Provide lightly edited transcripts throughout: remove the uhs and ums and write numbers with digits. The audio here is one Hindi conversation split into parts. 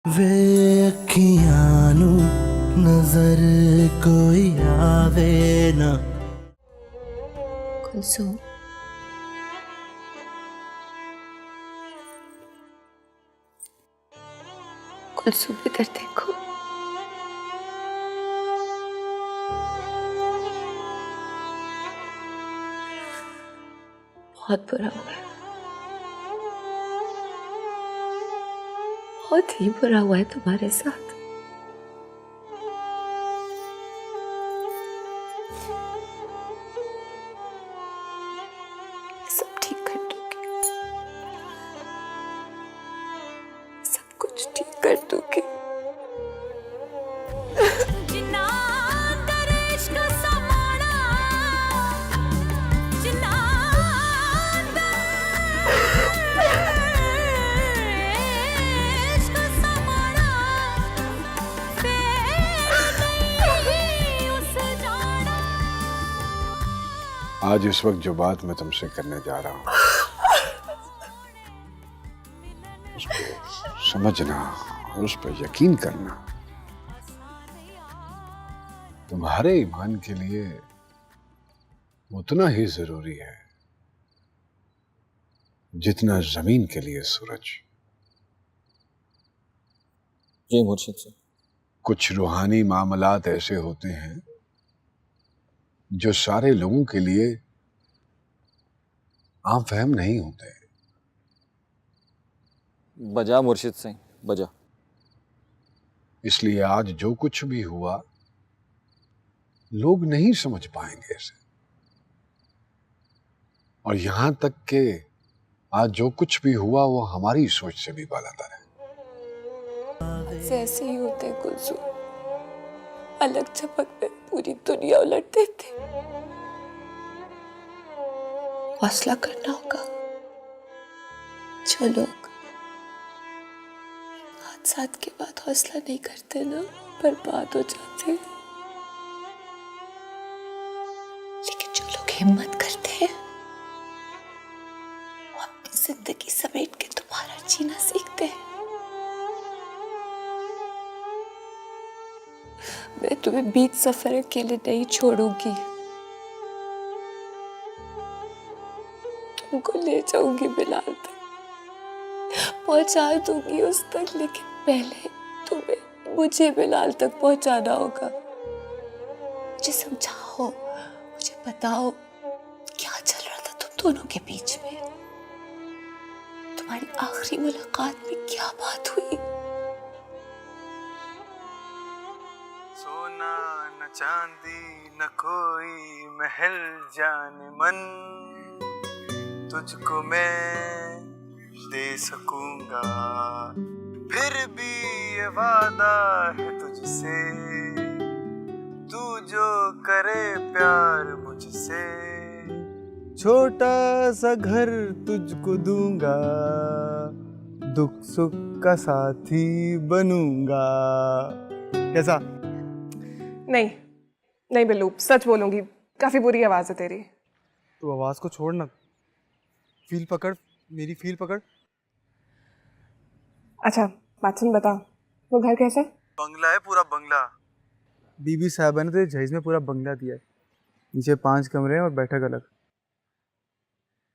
वे अखियां नू नजर कोई आवे ना। कुलसुम, कुलसुम इधर देखो। बहुत बुरा हुआ है, बहुत ही बुरा हुआ है तुम्हारे साथ। सब ठीक कर दूंगी, सब कुछ ठीक कर दूंगी। आज इस वक्त जो बात मैं तुमसे करने जा रहा हूं उसको समझना और उस पर यकीन करना तुम्हारे ईमान के लिए उतना ही जरूरी है जितना जमीन के लिए सूरज। जी मुर्शिद से। कुछ रूहानी मामलात ऐसे होते हैं जो सारे लोगों के लिए आम फहम नहीं होते। बजा मुर्शिद से बजा। इसलिए आज जो कुछ भी हुआ लोग नहीं समझ पाएंगे इसे, और यहां तक कि आज जो कुछ भी हुआ वो हमारी सोच से भी बालातर है। ऐसे ही होते हैं कुलसुम, अलग झपक में पूरी दुनिया उलट देते। हौसला करना होगा। जो लोग हादसात के बाद हौसला नहीं करते ना, बर्बाद हो जाते हैं। लेकिन जो लोग हिम्मत करते हैं वो अपनी जिंदगी समेट के दोबारा जीना सीखते हैं। मैं तुम्हें बीच सफर अकेले नहीं छोड़ूंगी, तुमको ले जाऊंगी बिलाल तक, पहुंचा दूंगी उस तक, लेकिन पहले तुम्हें मुझे बिलाल तक पहुंचाना होगा। मुझे समझाओ, मुझे बताओ क्या चल रहा था तुम दोनों के बीच में। तुम्हारी आखिरी मुलाकात में क्या बात हुई? सोना न चांदी न कोई महल जाने मन, तुझको मैं दे सकूंगा, फिर भी ये वादा है तुझसे, तू जो करे प्यार मुझसे, छोटा सा घर तुझको दूंगा, दुख सुख का साथी बनूंगा। कैसा? नहीं नहीं बिल्लू, सच बोलूंगी, काफी बुरी आवाज है तेरी। तू आवाज को छोड़ ना, फील पकड़, मेरी फील पकड़। अच्छा बात सुन, बता वो घर कैसा है? बंगला है, पूरा बंगला। बीबी साहबा ने तो जहेज में पूरा बंगला दिया है। नीचे 5 कमरे हैं और बैठक अलग।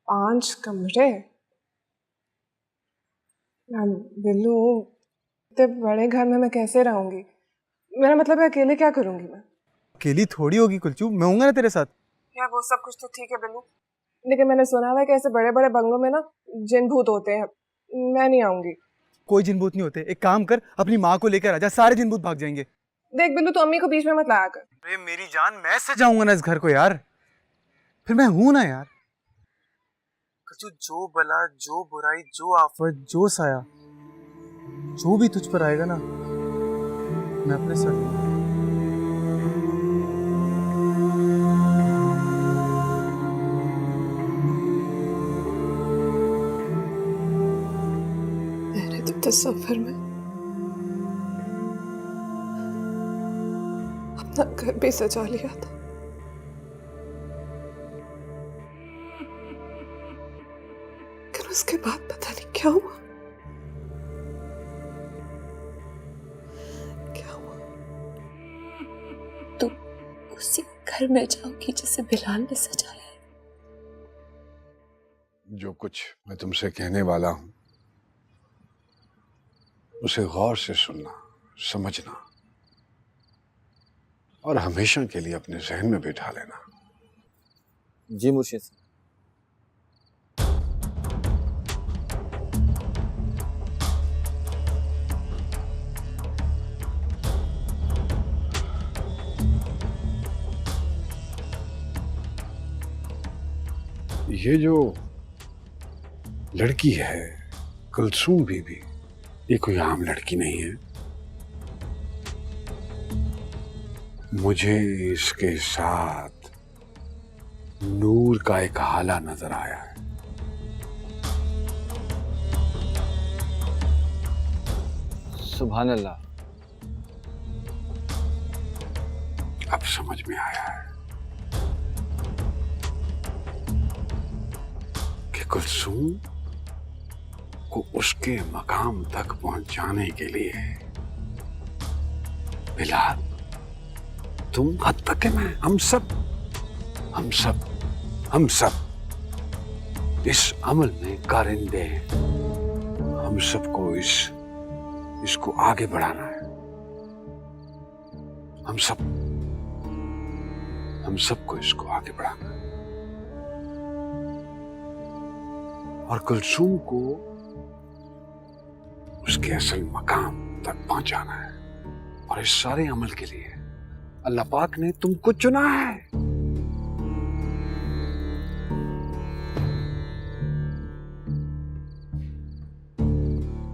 5 कमरे? बिल्लू इतने बड़े घर में मैं कैसे रहूंगी? मेरा मतलब है अकेले क्या करूंगी मैं? अकेली थोड़ी होगी कुलचू, मैं हूंगा ना तेरे साथ। यार वो सब कुछ तो ठीक है बिल्लू, लेकिन मैंने सुना हुआ है कि ऐसे बड़े बड़े बंगलों में ना जिन भूत होते हैं। मैं नहीं आऊंगी। कोई जिन भूत नहीं होते। एक काम कर, अपनी माँ को लेकर आजा, सारे जिन भूत भाग जाएंगे। देख बिल्लू, तो अम्मी को बीच में मत लाया कर। अरे मेरी जान, मैं से जाऊंगा ना इस घर को यार, फिर मैं हूं ना यार। कुलचू, जो बला, जो बुराई, जो आफत, जो साया, जो भी तुझ पर आएगा ना, मैं अपने साथ। मैंने तो तस्वीर में अपना घर भी सजा लिया था, लेकिन उसके बाद पता नहीं क्या हुआ। तुम उसी घर में जाओगी जिसे बिलाल ने सजाया है। जो कुछ मैं तुमसे कहने वाला हूं उसे गौर से सुनना, समझना और हमेशा के लिए अपने जहन में बिठा लेना। जी मुर्शिद साहब। ये जो लड़की है कुलसूम बीबी, ये कोई आम लड़की नहीं है। मुझे इसके साथ नूर का एक हाला नजर आया है। सुभान अल्लाह। अब समझ में आया है कि कुलसूम को उसके मकाम तक पहुंचाने के लिए बिलाल, तुम, हद तक कि मैं, हम सब इस अमल में कारिंदे हैं। हम सबको इसको आगे बढ़ाना है। हम सबको इसको आगे बढ़ाना है और कुलसूम को उसके असल मकाम तक पहुंचाना है। और इस सारे अमल के लिए अल्लाह पाक ने तुमको चुना है।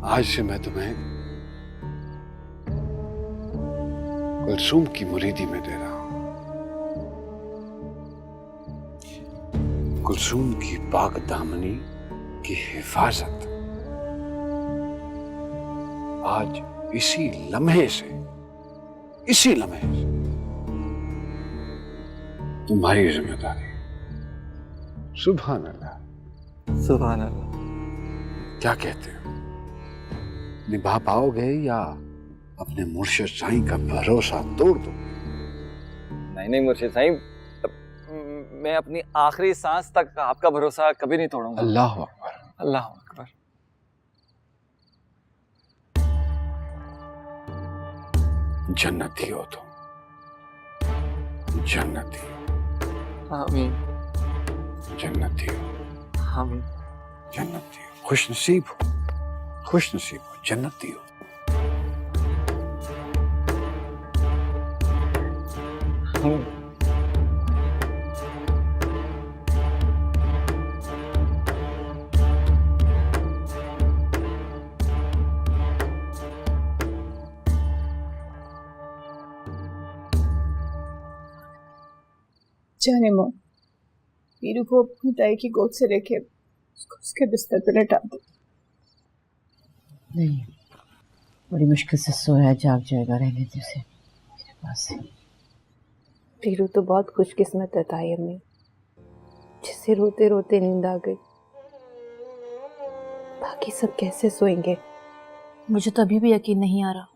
आज से मैं तुम्हें कुलसूम की मुरीदी में दे रहा हूं। कुलसूम की पाक दामनी की हिफाजत आज इसी लम्हे से तुम्हारी जिम्मेदारी। सुभान अल्लाह। सुभान अल्लाह। क्या कहते हो, निभा पाओगे या अपने मुर्शिद साईं का भरोसा तोड़ दो? नहीं मुर्शिद साईं, मैं अपनी आखिरी सांस तक आपका भरोसा कभी नहीं तोड़ूंगा। अल्लाह अकबर। अल्लाह अकबर। जन्नती हो तुम, जन्नती, आमीन। जन्नती हो, आमीन। जन्नती हो, खुश नसीब हो, जन्नती हो। जाने माँ, वीरू को अपनी ताई की गोद से लेके उसके बिस्तर पर लेटा दो। नहीं, बड़ी मुश्किल से सोया, जाग जाएगा। रहने दे उसे मेरे पास। वीरू तो बहुत खुशकिस्मत है ताई अम्मी, जिसे रोते रोते नींद आ गई। बाकी सब कैसे सोएंगे? मुझे तो अभी भी यकीन नहीं आ रहा,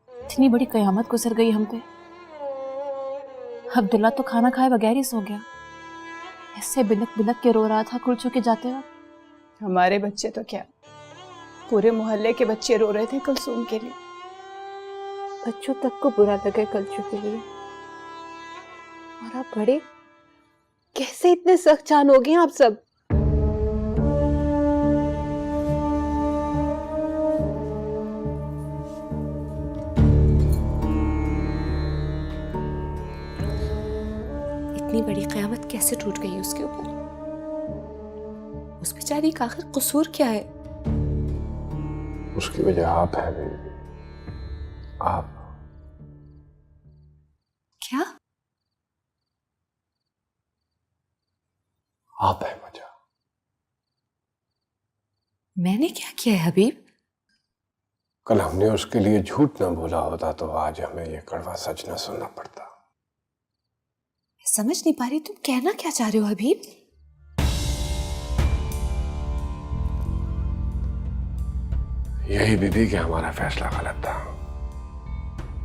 इतनी बड़ी कयामत गुजर गई हम पे। अब्दुल्ला तो खाना खाए बगैर ही सो गया। ऐसे बिलक बिलक के रो रहा था कुलचू के जाते वक्त। हमारे बच्चे तो क्या, पूरे मोहल्ले के बच्चे रो रहे थे कुलसूम के लिए। बच्चों तक को बुरा लगे कुलचू के लिए, और आप बड़े कैसे इतने सख्त जान हो गए आप सब? इतनी बड़ी क़यामत कैसे टूट गई उसके ऊपर? उस बेचारी का आखिर कसूर क्या है? उसकी वजह आप है बेबी, आप। क्या? आप है वजह। मैंने क्या किया है हबीब? कल हमने उसके लिए झूठ ना बोला होता तो आज हमें ये कड़वा सच ना सुनना पड़ता। समझ नहीं पा रही, तुम कहना क्या चाह रहे हो हबीब? यही बीबी कि हमारा फैसला गलत था,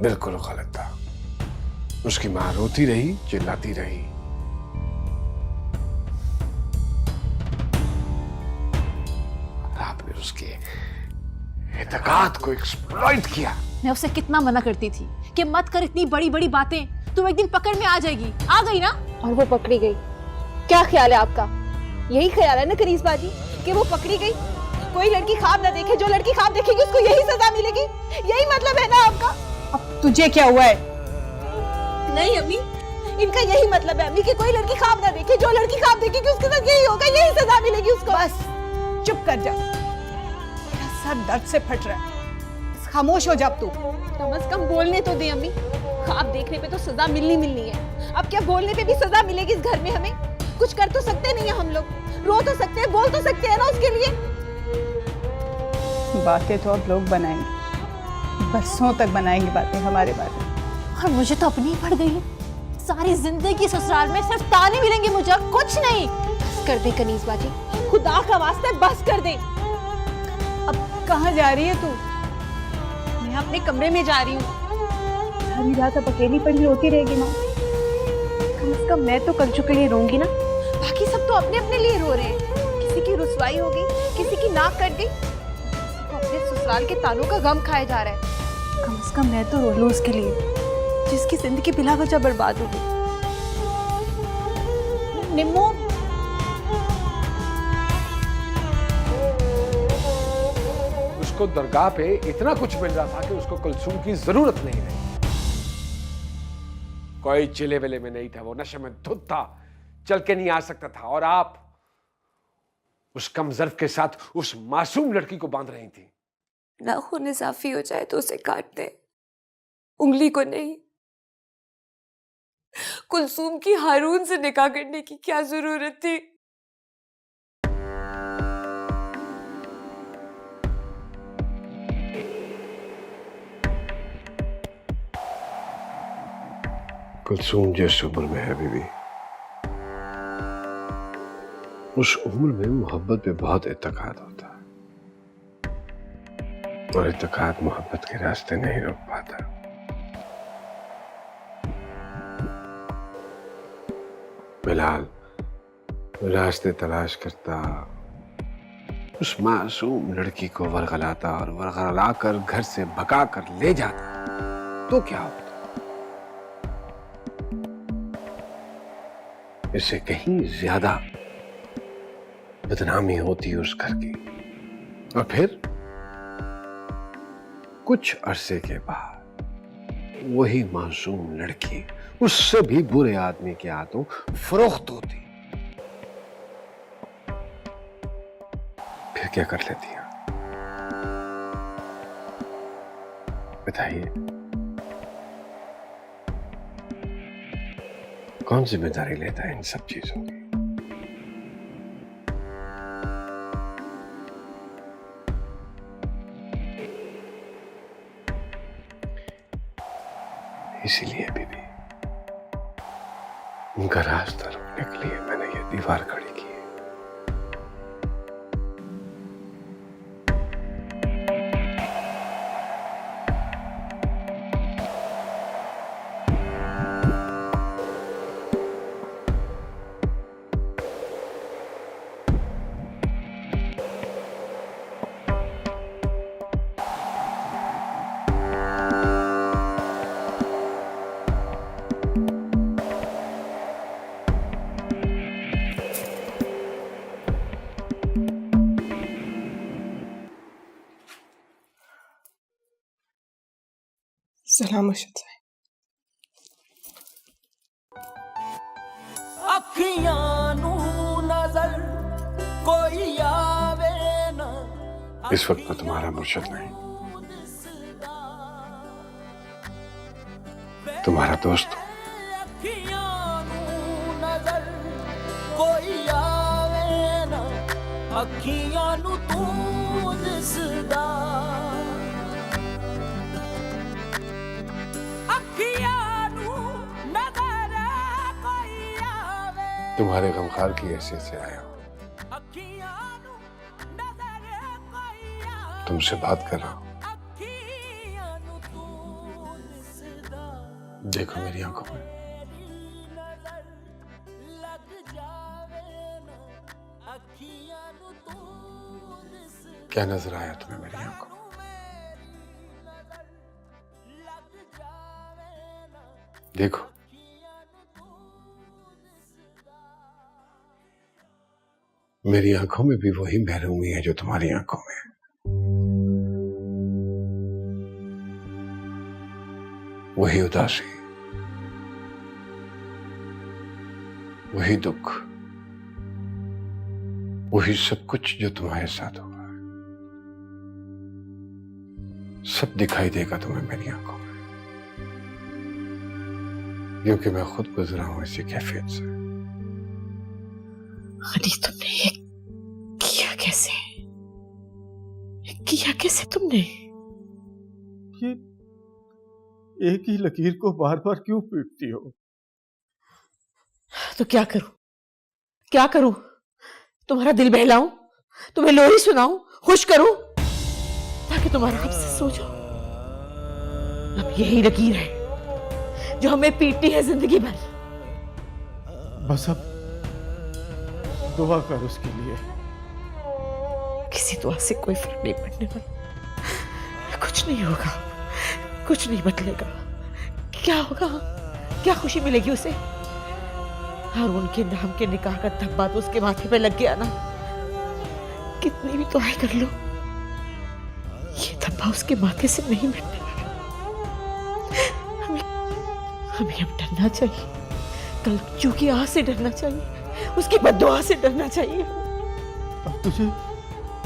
बिल्कुल गलत था। उसकी मां रोती रही, चिल्लाती रही। आपने उसके एतकाद को एक्सप्लॉइट किया। मैं उसे कितना मना करती थी कि मत कर इतनी बड़ी बड़ी बातें, तुम एक दिन पकड़ में आ जाएगी। आ गई ना? और वो पकड़ी गई। क्या ख्याल है आपका? यही ख्याल है ना कनीज बाजी कि वो पकड़ी गई? कोई लड़की ख्वाब ना देखे, जो लड़की ख्वाब देखेगी उसको यही सजा मिलेगी। यही मतलब है ना आपका? अब तुझे क्या हुआ है? नहीं अम्मी, इनका यही मतलब है अम्मी कि कोई लड़की ख्वाब ना देखे, जो लड़की ख्वाब देखेगी उसके साथ यही होगा, यही सजा मिलेगी उसको। बस चुप कर जा, मेरा सर दर्द से फट रहा है। खामोश हो जा अब तू। कम से कम बोलने तो दे अम्मी। ख्वाब देखने पे तो सजा मिलनी है, अब क्या बोलने पे भी सजा मिलेगी इस घर में? हमें कुछ कर तो सकते नहीं है हम लोग, रो तो सकते हैं, बोल तो सकते हैं ना उसके लिए। बातें तो अब लोग बनाएंगे, बरसों तक बनाएंगे बातें हमारे बारे में। और मुझे तो अपनी ही पड़ गई है। सारी जिंदगी ससुराल में सिर्फ ताने मिलेंगे मुझे, और कुछ नहीं। बस कर दे कनीज बाजी, खुदा का वास्ते बस कर दे। अब कहाँ जा रही है तू? मैं अपने कमरे में जा रही हूँ। सारी रात अब अकेली पड़ी रोती रहेगी माँ। कम से कम मैं तो कंचू के लिए रोऊंगी ना। बाकी सब तो अपने अपने लिए रो रहे हैं। किसी की रुसवाई हो गई, किसी की नाक कट गई, किसी को अपने ससुराल के तानों का गम खाया जा रहा है। कम से कम मैं तो रो लूं उसके लिए, जिसकी जिंदगी बिला वजह बर्बाद हो गई। निम्मो, उसको दरगाह पे इतना कुछ मिल रहा था कि उसको कुलसूम की जरूरत नहीं रही। कोई चिले वेले में नहीं था, वो नशे में धुत था, चल के नहीं आ सकता था। और आप उस कम ज़र्फ के साथ उस मासूम लड़की को बांध रही थी। नाखून इजाफी हो जाए तो उसे काट दे, उंगली को नहीं। कुलसूम की हारून से निकाह करने की क्या जरूरत थी? कुलसूम जिस उम्र में है बीबी, उस उम्र में मोहब्बत पे बहुत इत्तेकाद होता है, और इत्तेकाद मोहब्बत के रास्ते नहीं रोक पाता। बिलाल रास्ते तलाश करता, उस मासूम लड़की को वरगलाता और वरगला कर घर से भगा कर ले जाता, तो क्या होता? इससे कहीं ज्यादा बदनामी होती उस घर की। और फिर कुछ अरसे के बाद वही मासूम लड़की उससे भी बुरे आदमी के हाथों फरोख्त होती। फिर क्या कर लेती हैं? बताइए, कौन जिम्मेदारी लेता है इन सब चीजों की? इसीलिए बीबी, उनका रास्ता रोकने के लिए मैंने ये दीवार खड़ी की है। सलाम मुर्शिद साहब। इस वक्त मैं तुम्हारा मुर्शिद नहीं, तुम्हारा दोस्त हूं। तुम्हारे गमखार की हैसियत से आया हूं, तुमसे बात कर रहा हूं। देखो मेरी आंखों में, क्या नजर आया तुम्हें मेरी आंखों में? देखो, मेरी आंखों में भी वही महरूमी है जो तुम्हारी आंखों में है। वही उदासी, वही दुख, वही सब कुछ जो तुम्हारे साथ हुआ है, सब दिखाई देगा तुम्हें मेरी आंखों में, क्योंकि मैं खुद गुजरा हूं इसी कैफियत से। हनी, तुमने ये किया कैसे? किया कैसे तुमने? ये एक ही लकीर को बार बार क्यों पीटती हो? तो क्या करूं? क्या करूं? तुम्हारा दिल बहलाऊं, तुम्हें लोरी सुनाऊं, खुश करूं, ताकि तुम्हारा हमसे सो जाओ। अब यही लकीर है जो हमें पीटती है जिंदगी भर। बस अब दुआ कर उसके लिए। किसी दुआ से कोई फर्क नहीं पड़ने वाला। कुछ नहीं होगा, कुछ नहीं बदलेगा। क्या होगा? क्या खुशी मिलेगी उसे? हारून के नाम के निकाह का धब्बा तो उसके माथे पे लग गया ना। कितनी भी दुआएं कर लो, ये धब्बा उसके माथे से नहीं मिटने वाला। हमें अब डरना चाहिए, कलजू की आह से डरना चाहिए, उसकी बद्दुआ से डरना चाहिए। अब तुझे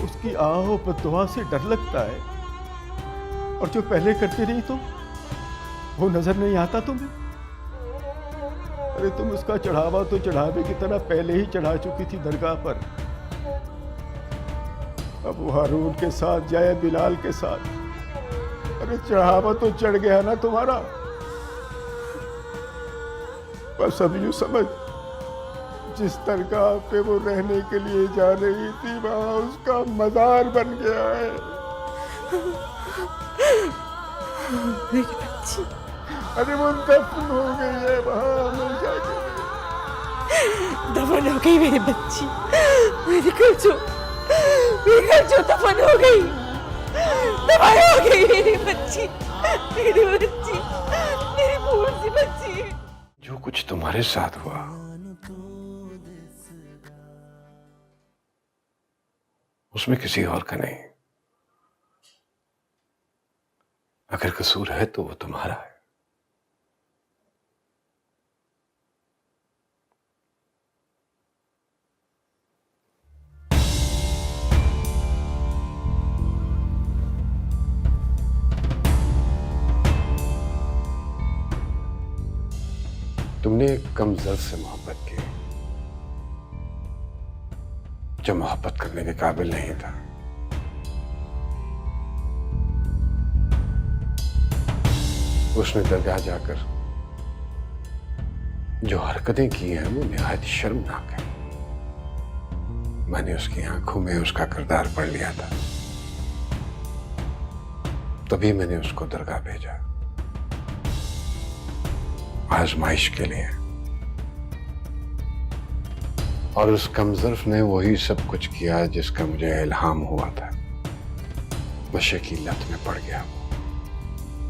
उसकी आह और बद्दुआ से डर लगता है, और जो पहले करते नहीं तो वो नजर नहीं आता तुम्हें? अरे तुम उसका चढ़ावा तो चढ़ावे की तरह पहले ही चढ़ा चुकी थी दरगाह पर। अब वो हारून के साथ जाए बिलाल के साथ, अरे चढ़ावा तो चढ़ गया ना तुम्हारा। बस अब यूं समझ, जिस दरगाह पे वो रहने के लिए जा रही थी वहां उसका मजार बन गया है। मेरी बच्ची, अरे वो दफन हो गई है वहां हमेशा के लिए। दफन हो गई मेरी बच्ची, मेरी कलजू दफन हो गई, दफन हो गई मेरी बच्ची, मेरी बच्ची, मेरी भूल सी बच्ची। जो कुछ तुम्हारे साथ हुआ उसमें किसी और का नहीं। अगर कसूर है तो वो तुम्हारा है। तुमने एक कम ज़र्फ से मोहब्बत की जो मोहब्बत करने के काबिल नहीं था। उसने दरगाह जाकर जो हरकतें की हैं वो निहायत शर्मनाक है। मैंने उसकी आंखों में उसका किरदार पढ़ लिया था, तभी मैंने उसको दरगाह भेजा, आजमाइश के लिए। और उस कमजर्फ ने वही सब कुछ किया जिसका मुझे इल्हाम हुआ था। नशे की लत में पड़ गया,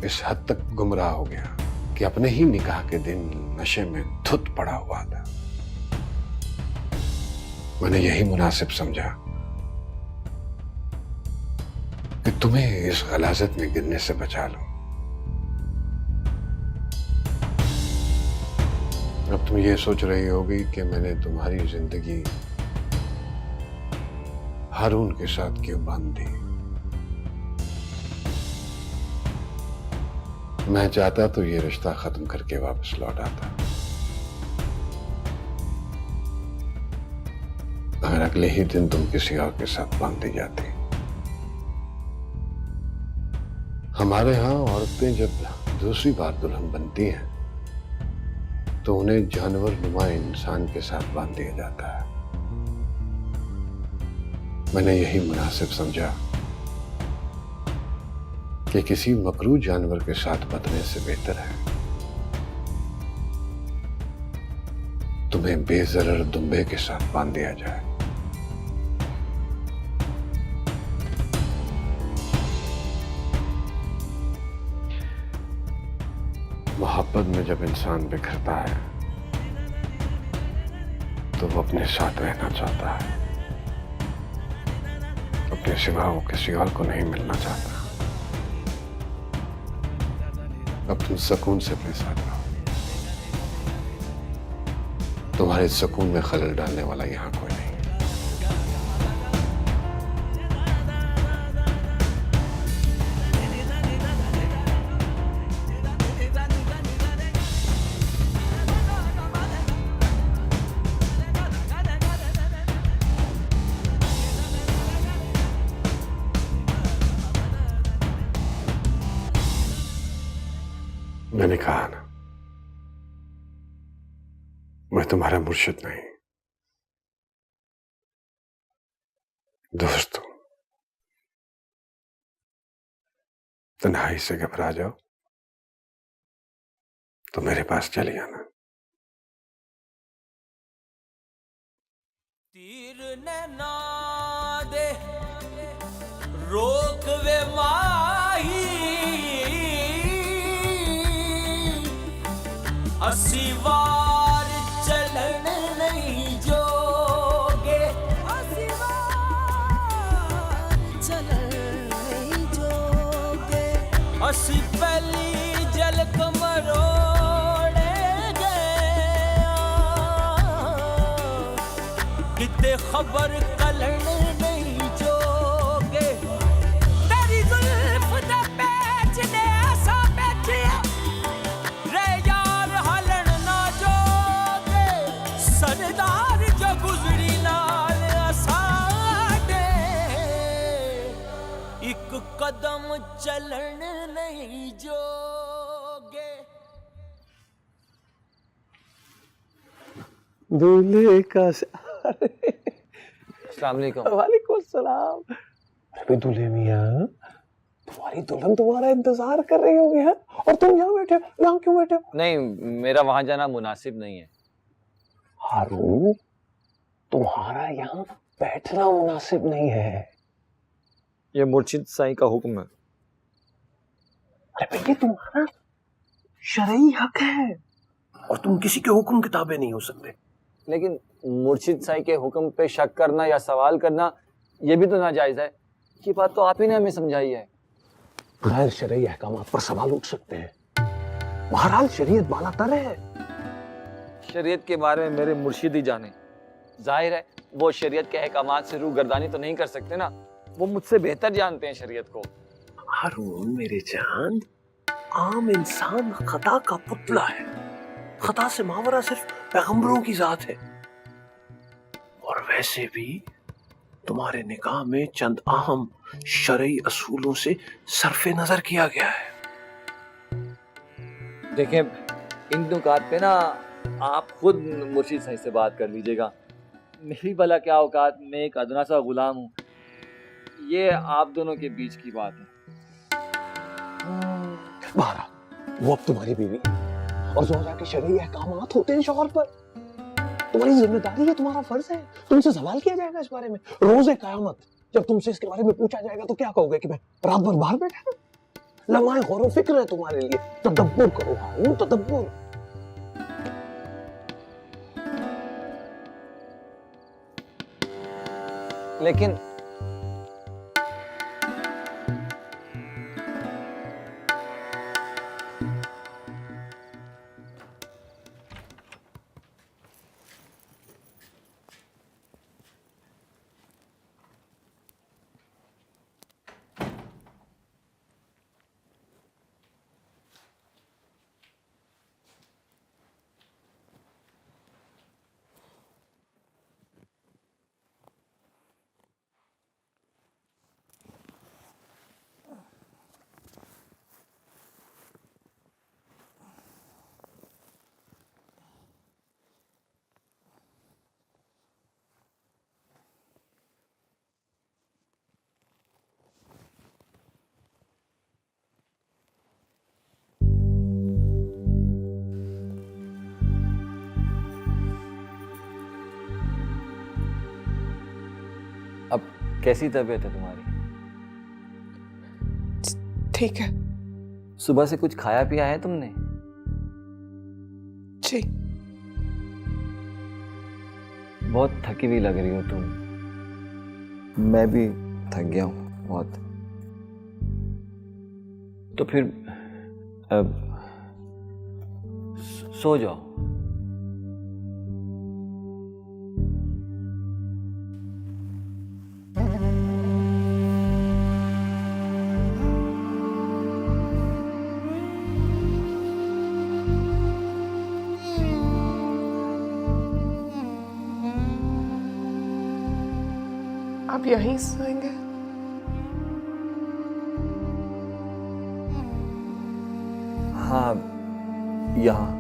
इस हद तक गुमराह हो गया कि अपने ही निकाह के दिन नशे में धुत पड़ा हुआ था। मैंने यही मुनासिब समझा कि तुम्हें इस गलाजत में गिरने से बचा लूं। अब तुम ये सोच रही होगी कि मैंने तुम्हारी जिंदगी हारून के साथ क्यों बांध दी। मैं चाहता तो ये रिश्ता खत्म करके वापस लौट आता, अगर अगले ही दिन तुम किसी और के साथ बांध दी जाती। हमारे यहां औरतें जब दूसरी बार दुल्हन बनती हैं तो उन्हें जानवर नुमा इंसान के साथ बांध दिया जाता है। मैंने यही मुनासिब समझा कि किसी मकरू जानवर के साथ बदलने से बेहतर है तुम्हें बेजरर दुम्बे के साथ बांध दिया जाए। मोहब्बत में जब इंसान बिखरता है तो वो अपने साथ रहना चाहता है, अपने सिवा वो किसी और को नहीं मिलना चाहता। अब तुम सुकून से अपने साथ रहो। तुम्हारे सुकून में खलल डालने वाला यहां कोई नहीं। मैंने कहा ना, मैं तुम्हारा मुर्शिद नहीं, दोस्त हूं। तन्हाई से घबरा जाओ तो मेरे पास चले आना। तीर ने ना दे रोक वे माही, अस्सी वार चलन नहीं जोगे, अस्सी वार चलन नहीं जोगे, अस्सी पहली जल कमरोड़े गया, किते खबर कलन नहीं जोगे, तेरी जुल्फ दे पैच ने ऐसा बैठिया रे यार हलन ना जोगे, सरदार जो गुजरी नाल साडे, एक कदम चलन नहीं जोगे। दूल्हे का अस्सलाम वालेकुम। वालेकुम सलाम। अरे दूल्हे मियाँ, तुम्हारी दुल्हन तुम्हारा इंतजार कर रही होगी है, और तुम यहाँ बैठे हो। यहाँ क्यों बैठे हो? नहीं, मेरा वहां जाना मुनासिब नहीं है। हारून, तुम्हारा यहाँ बैठना मुनासिब नहीं है। ये मुर्शिद साईं का हुक्म है। अरे बेटे, तुम्हारा शरई हक है और तुम किसी के हुक्म के ताबे नहीं हो सकते। लेकिन मुर्शिद साईं के हुक्म पे शक करना या सवाल करना ये भी तो नाजायज है। ये बात तो आप ही ने हमें समझाई है। गैर शरई अहकामात पर सवाल उठ सकते हैं। बहरहाल शरीयत बालातर है। शरीयत के बारे में मेरे मुर्शिद ही जाने। जाहिर है वो शरीयत के अहकामात से रूगर्दानी तो नहीं कर सकते ना, वो मुझसे बेहतर जानते हैं शरीयत को। हारून मेरे जान, आम इंसान खता का पुतला है। खता से मावरा सिर्फ पैगंबरों की जात है। और वैसे भी तुम्हारे निकाह में चंद अहम शरई असूलों से सरफे नजर किया गया है। देखें, इन नुकात पे ना आप खुद मुर्शिद साईं से बात कर लीजिएगा। मेरी भला क्या औकात, मैं एक अदना सा गुलाम हूँ। ये आप दोनों के बीच की बात है। बहरहाल वो अब तुम्हारी बीवी और ज़ौजा के शरई अहकामात होते हैं शौहर पर। तुम्हारी जिम्मेदारी है, तुम्हारा फर्ज है। तुमसे सवाल किया जाएगा इस बारे में। रोज़े क़यामत जब तुमसे इसके बारे में पूछा जाएगा तो क्या कहोगे कि मैं रात भर बाहर बैठा हूं? लम्हा गौर व फिक्र है तुम्हारे लिए। तदब्बुर करो हारून, तदब्बुर। लेकिन अब कैसी तबीयत है तुम्हारी? ठीक है सुबह से कुछ खाया पिया है तुमने? जी। बहुत थकी हुई लग रही हो तुम। मैं भी थक गया हूँ बहुत। तो फिर अब सो जाओ। आप यहीं सोएंगे? हाँ यहाँ।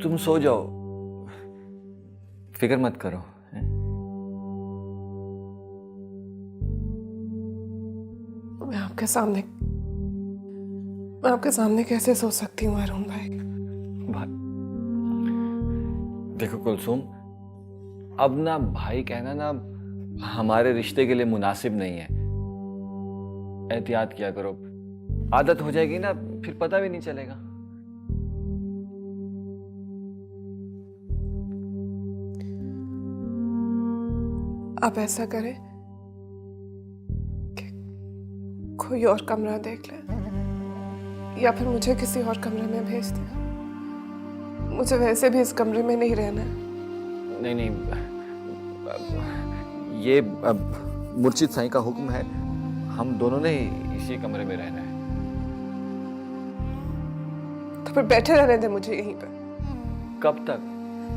तुम सो जाओ, फिक्र मत करो। हैं? मैं आपके सामने कैसे सो सकती हूँ अरुण भाई? देखो कुलसुम, अब ना भाई कहना ना हमारे रिश्ते के लिए मुनासिब नहीं है। एहतियात किया करो, आदत हो जाएगी ना फिर पता भी नहीं चलेगा। आप ऐसा करें कि कोई और कमरा देख लें या फिर मुझे किसी और कमरे में भेज दें। मुझे वैसे भी इस कमरे में नहीं रहना है। नहीं, ये अब मुर्शिद साईं का हुक्म है, हम दोनों ने इसी कमरे में रहना है। तो फिर बैठे रहने दें मुझे यहीं पर। कब तक?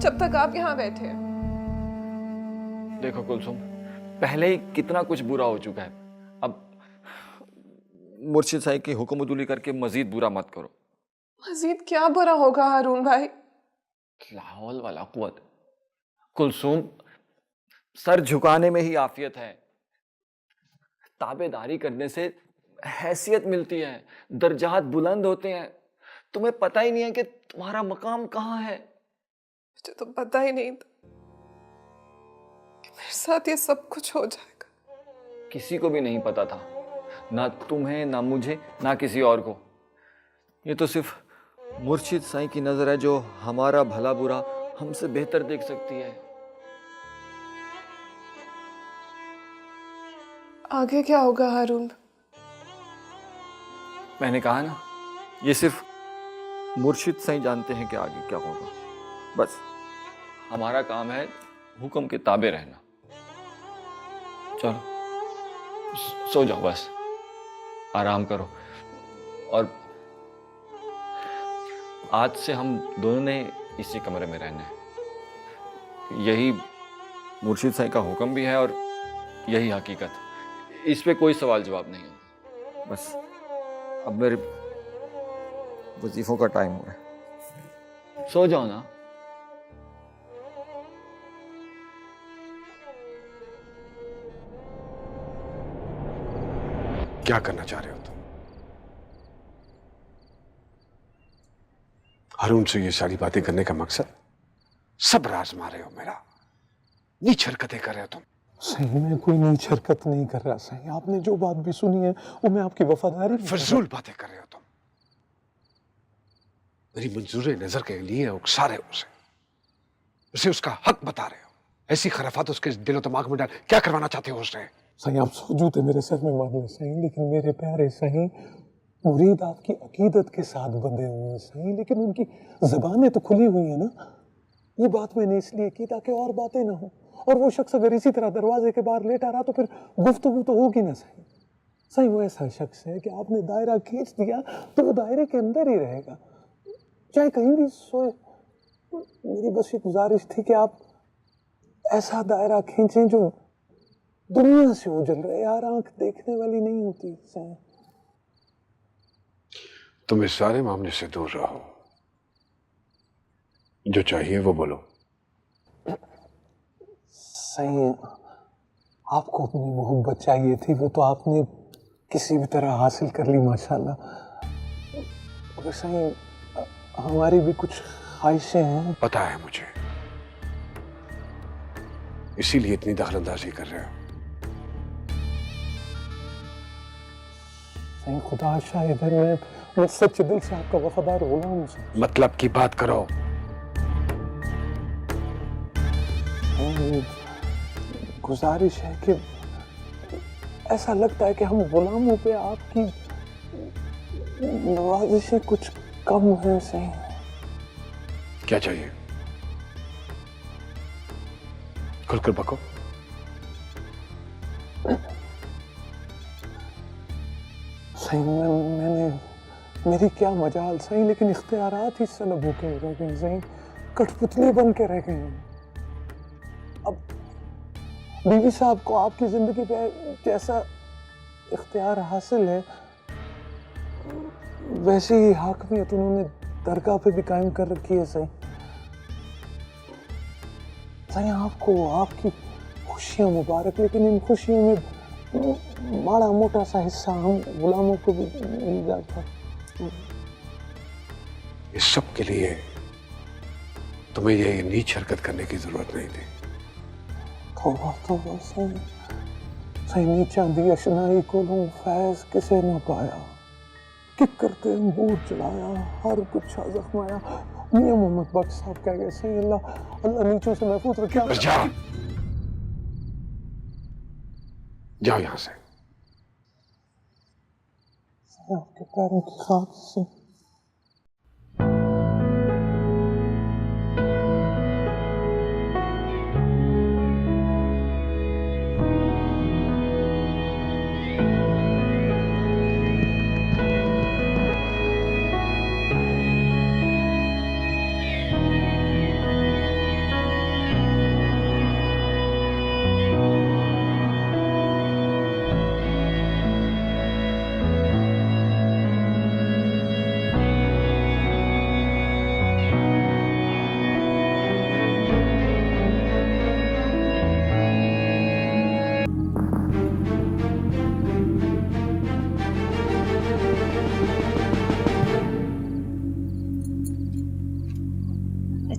जब तक आप यहाँ बैठे हैं। देखो कुलसुम, पहले ही कितना कुछ बुरा हो चुका है, अब मुर्शिद साईं की हुक्मदुली करके मजीद बुरा मत करो। मजीद क्या बुरा होगा हारून भाई? लाहौल वाला कुव्वत। कुलसुम, सर झुकाने में ही आफियत है। ताबेदारी करने से हैसियत मिलती है, दर्जात बुलंद होते हैं। तुम्हें पता ही नहीं है कि तुम्हारा मकाम कहाँ है। मुझे तो पता ही नहीं था कि मेरे साथ ये सब कुछ हो जाएगा। किसी को भी नहीं पता था, ना तुम्हें, ना मुझे, ना किसी और को। ये तो सिर्फ मुर्शिद साईं की नजर है जो हमारा भला बुरा हमसे बेहतर देख सकती है। आगे क्या होगा हारून? मैंने कहा ना, ये सिर्फ मुर्शिद साईं जानते हैं कि आगे क्या होगा। बस हमारा काम है हुक्म के ताबे रहना। चलो सो जाओ, बस आराम करो। और आज से हम दोनों ने इसी कमरे में रहना है। यही मुर्शिद साईं का हुक्म भी है और यही हकीकत। इस पे कोई सवाल जवाब नहीं होगा। बस अब मेरे वजीफों का टाइम हो रहा है, सो जाओ ना। क्या करना चाह रहे हो तुम? अरुण से ये सारी बातें करने का मकसद? सब राज मार रहे हो मेरा, नीच हरकतें कर रहे हो तुम। सही में कोई नीच हरकत नहीं कर रहा। सही, आपने जो बात भी सुनी है वो मैं आपकी वफादारी में फजूल बातें कर रहे हो तुम। मेरी मंजूर नजर के लिए उकसा रहे हो उसे उसका हक बता रहे हो। ऐसी खराफात उसके दिलो दिमाग में डाल क्या करवाना चाहते हो उससे? सही, आप सोजूते मेरे सर में मान ले सही, लेकिन मेरे प्यारे सही मुरीद आपकी अकीदत के साथ बंधे हुए हैं सही, लेकिन उनकी जबानें तो खुली हुई है ना। ये बात मैंने इसलिए की ताकि और बातें ना हो, और वो शख्स अगर इसी तरह दरवाजे के बाहर लेटा रहा तो फिर गुफ्तगू तो होगी ना सही। सही वो ऐसा शख्स है कि आपने दायरा खींच दिया तो वो दायरे के अंदर ही रहेगा, चाहे कहीं भी सोए। मेरी बस ये गुजारिश थी कि आप ऐसा दायरा खींचें जो दुनिया से उजल रहे। यार आंख देखने वाली नहीं होती सही। तुम इस सारे मामले से दूर रहो, जो चाहिए वो बोलो। सही, आपको अपनी मोहब्बत चाहिए थी, वो तो आपने किसी भी तरह हासिल कर ली माशाल्लाह। सही, हमारी भी कुछ ख्वाहिशें हैं। पता है मुझे, इसीलिए इतनी दखलंदाजी कर रहे हो। सही खुदा शाहिद है, मैं सच्चे दिल से आपका वफादार गुलाम हूं सही। मतलब की बात करो। गुजारिश है कि ऐसा लगता है कि हम गुलामों पे आपकी नवाजिशें कुछ कम है सही। क्या चाहिए? खुलकर बको। सही मैंने मेरी क्या मजाल सही, लेकिन इख्तियारात ही सलब होके रह गए सही, कठपुतली बन के रह गए हैं। अब बीवी साहब को आपकी जिंदगी पे जैसा इख्तियार हासिल है वैसी ही हाकमियत उन्होंने दरगाह पे भी कायम कर रखी है सही। सही आपको आपकी खुशियां मुबारक, लेकिन इन खुशियों में बड़ा मोटा सा हिस्सा हम गुलामों को भी मिल जाता। इस सब के लिए तुम्हें ये नीच हरकत करने की जरूरत नहीं थी। तो सही नीचा दी अशनाई को लूं फैज किसे न पाया, कि करते अंबूर चलाया हर कुछ जख्माया। मियां मोहम्मद बख्श साहब कह गए सही, अल्लाह नीचों से महफूज रखे। जाओ जाओ यहां से। आपके पैरों की खाक से।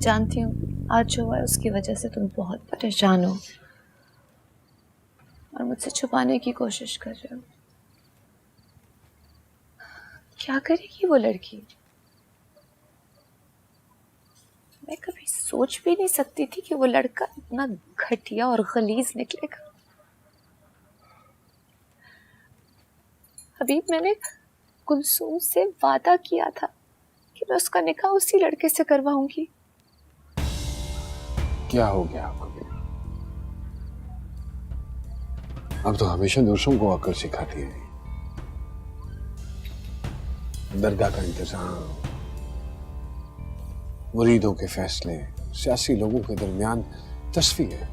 जानती हूँ आज जो हुआ है उसकी वजह से तुम बहुत परेशान हो और मुझसे छुपाने की कोशिश कर रहे हो। क्या करेगी वो लड़की? मैं कभी सोच भी नहीं सकती थी कि वो लड़का इतना घटिया और गलीज निकलेगा। अभी मैंने कुलसूम से वादा किया था कि मैं उसका निकाह उसी लड़के से करवाऊंगी। क्या हो गया आपको? अब तो हमेशा दूसरों को अकल सिखाती है। दरगाह का इंतजाम, मुरीदों के फैसले, सियासी लोगों के दरमियान तस्वीर है,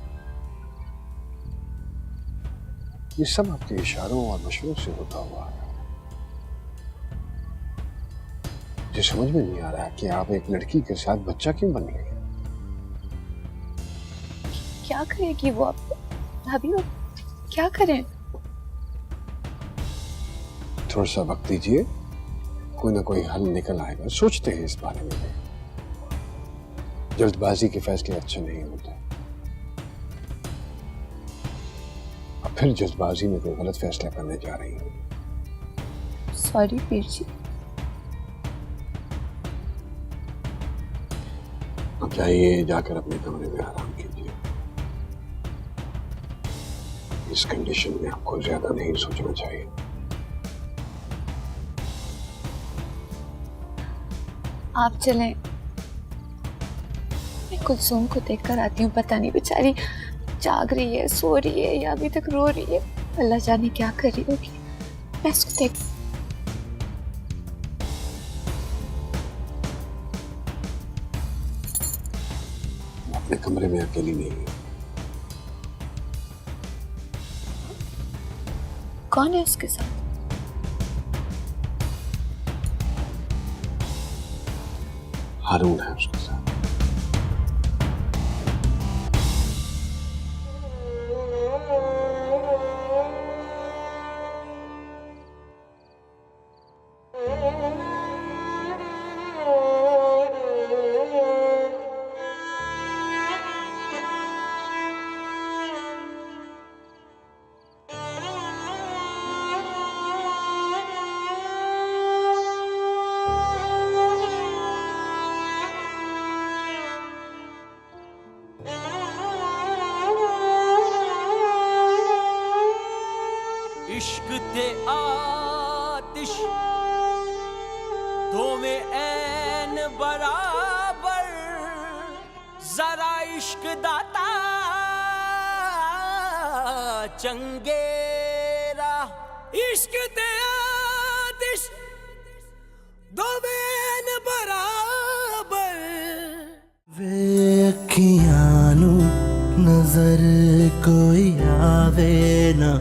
ये सब आपके इशारों और मशवरों से होता हुआ है। मुझे समझ में नहीं आ रहा कि आप एक लड़की के साथ बच्चा क्यों बन गए। क्या करेगी वो? अब अभी वो क्या करें? थोड़ा सा वक्त दीजिए, कोई ना कोई हल निकल आएगा। सोचते हैं इस बारे में। जल्दबाजी के फैसले अच्छे नहीं होते। अब फिर जल्दबाजी में कोई गलत फैसला करने जा रही हूँ। सॉरी पीर जी। अब जाइए, जाकर अपने कमरे में आराम कीजिए। इस कंडीशन में आपको ज्यादा नहीं सोचना चाहिए। आप चलें, मैं कुलसूम को देखकर आती हूँ। पता नहीं बेचारी जाग रही है, सो रही है या अभी तक रो रही है। अल्लाह जाने क्या कर रही होगी। मैं इसको देख। अपने कमरे में अकेली नहीं है। कौन है उसके साथ? हारून है उसके साथ। इश्क ते आतिश दो में ऐन बराबर जरा इश्क दाता चंगेरा इश्क ते आतिश दो में ऐन बराबर वे अखियां नू नजर कोई आवे ना